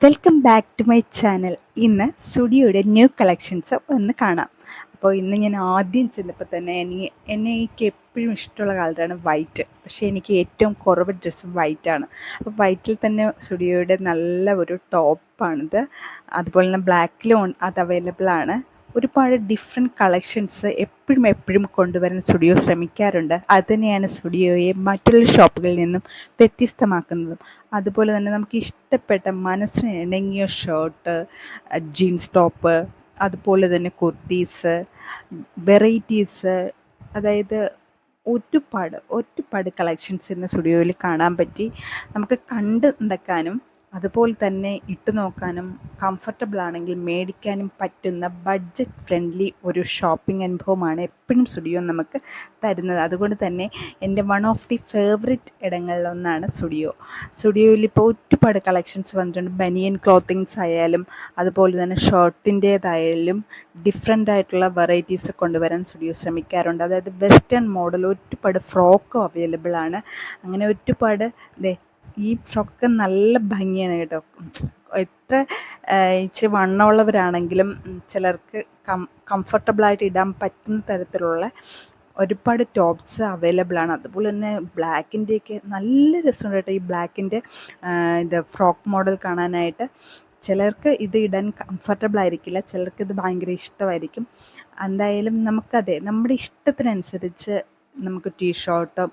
Welcome back to my channel. ഇന്ന് സ്റ്റുഡിയോയുടെ new collections ഒന്ന് കാണാം. അപ്പോൾ ഇന്ന് ഞാൻ ആദ്യം ചെന്നപ്പോൾ തന്നെ എനിക്ക് എപ്പോഴും ഇഷ്ടമുള്ള കളറാണ് വൈറ്റ്. പക്ഷേ എനിക്ക് ഏറ്റവും കുറവ് ഡ്രസ്സ് വൈറ്റാണ്. അപ്പോൾ വൈറ്റിൽ തന്നെ സ്റ്റുഡിയോയുടെ നല്ല ഒരു ടോപ്പാണിത്. അതുപോലെ തന്നെ ബ്ലാക്കിലും അത് അവൈലബിൾ ആണ്. ഒരുപാട് ഡിഫറെൻറ്റ് കളക്ഷൻസ് എപ്പോഴും കൊണ്ടുവരാൻ സ്റ്റുഡിയോ ശ്രമിക്കാറുണ്ട്. അതുതന്നെയാണ് സ്റ്റുഡിയോയെ മറ്റുള്ള ഷോപ്പുകളിൽ നിന്നും വ്യത്യസ്തമാക്കുന്നതും. അതുപോലെ തന്നെ നമുക്ക് ഇഷ്ടപ്പെട്ട മനസ്സിന് ഇണങ്ങിയ ഷർട്ട്, ജീൻസ് ടോപ്പ്, അതുപോലെ തന്നെ കുർത്തീസ്, വെറൈറ്റീസ്, അതായത് ഒരുപാട് കളക്ഷൻസ് ഇന്ന് സ്റ്റുഡിയോയിൽ കാണാൻ പറ്റി. നമുക്ക് കണ്ട് നടക്കാനും അതുപോലെ തന്നെ ഇട്ട് നോക്കാനും കംഫർട്ടബിൾ ആണെങ്കിൽ മേടിക്കാനും പറ്റുന്ന ബഡ്ജറ്റ് ഫ്രണ്ട്ലി ഒരു ഷോപ്പിംഗ് അനുഭവമാണ് എപ്പോഴും സ്റ്റുഡിയോ നമുക്ക് തരുന്നത്. അതുകൊണ്ട് തന്നെ എൻ്റെ വൺ ഓഫ് ദി ഫേവറേറ്റ് ഇടങ്ങളിലൊന്നാണ് സ്റ്റുഡിയോയിൽ ഇപ്പോൾ ഒരുപാട് കളക്ഷൻസ് വന്നിട്ടുണ്ട്. ബനിയൻ ക്ലോത്തിങ്സ് ആയാലും അതുപോലെ തന്നെ ഷർട്ടിൻ്റേതായാലും ഡിഫറെൻ്റ് ആയിട്ടുള്ള വെറൈറ്റീസ് കൊണ്ടുവരാൻ സ്റ്റുഡിയോ ശ്രമിക്കാറുണ്ട്. അതായത് വെസ്റ്റേൺ മോഡൽ ഒരുപാട് ഫ്രോക്കും അവൈലബിൾ ആണ്. അങ്ങനെ ഒരുപാട് ഈ ഫ്രോക്കൊക്കെ നല്ല ഭംഗിയാണ് കേട്ടോ. എത്ര ഇച്ചിരി വണ്ണമുള്ളവരാണെങ്കിലും ചിലർക്ക് കംഫർട്ടബിളായിട്ട് ഇടാൻ പറ്റുന്ന തരത്തിലുള്ള ഒരുപാട് ടോപ്സ് അവൈലബിൾ ആണ്. അതുപോലെ തന്നെ ബ്ലാക്കിൻ്റെയൊക്കെ നല്ല രസമുണ്ട് കേട്ടോ. ഈ ബ്ലാക്കിൻ്റെ ഫ്രോക്ക് മോഡൽ കാണാനായിട്ട് ചിലർക്ക് ഇത് ഇടാൻ കംഫർട്ടബിൾ ആയിരിക്കില്ല, ചിലർക്ക് ഇത് ഭയങ്കര ഇഷ്ടമായിരിക്കും. എന്തായാലും നമ്മുടെ ഇഷ്ടത്തിനനുസരിച്ച് നമുക്ക് ടീഷർട്ടും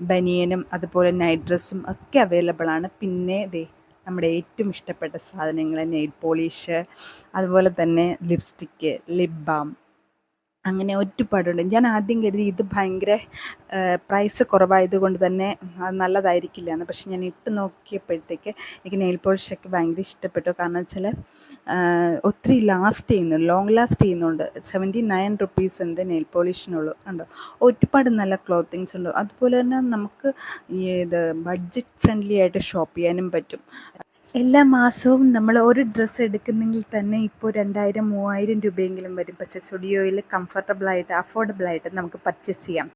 ബനിയനും അതുപോലെ നൈറ്റ് ഡ്രസ്സും ഒക്കെ അവൈലബിൾ ആണ്. പിന്നെ നമ്മുടെ ഏറ്റവും ഇഷ്ടപ്പെട്ട സാധനങ്ങൾ നെയിൽ പോളിഷ്, അതുപോലെ തന്നെ ലിപ്സ്റ്റിക്ക്, ലിപ് ബാം, അങ്ങനെ ഒരുപാടുണ്ട്. ഞാൻ ആദ്യം കരുതി ഇത് ഭയങ്കര പ്രൈസ് കുറവായതുകൊണ്ട് തന്നെ അത് നല്ലതായിരിക്കില്ല എന്ന്. പക്ഷെ ഞാൻ ഇട്ട് നോക്കിയപ്പോഴത്തേക്ക് എനിക്ക് നെയിൽ പോളിഷൊക്കെ ഭയങ്കര ഇഷ്ടപ്പെട്ടു. കാരണം വെച്ചാൽ ഒത്തിരി ലോങ് ലാസ്റ്റ് ചെയ്യുന്നുണ്ട്. 79 റുപ്പീസ് നെയിൽ പോളിഷിനുള്ളൂ. ഉണ്ടോ, ഒരുപാട് നല്ല ക്ലോത്തിങ്സ് ഉണ്ട്. അതുപോലെ തന്നെ നമുക്ക് ബഡ്ജറ്റ് ഫ്രണ്ട്ലി ആയിട്ട് ഷോപ്പ് ചെയ്യാനും പറ്റും. എല്ലാ മാസവും നമ്മൾ ഒരു ഡ്രസ്സ് എടുക്കുന്നെങ്കിൽ തന്നെ ഇപ്പോൾ 2000-3000 രൂപയെങ്കിലും വരും. പക്ഷേ സ്റ്റുഡിയോയിൽ കംഫർട്ടബിളായിട്ട് അഫോർഡബിളായിട്ട് നമുക്ക് പർച്ചേസ് ചെയ്യാം.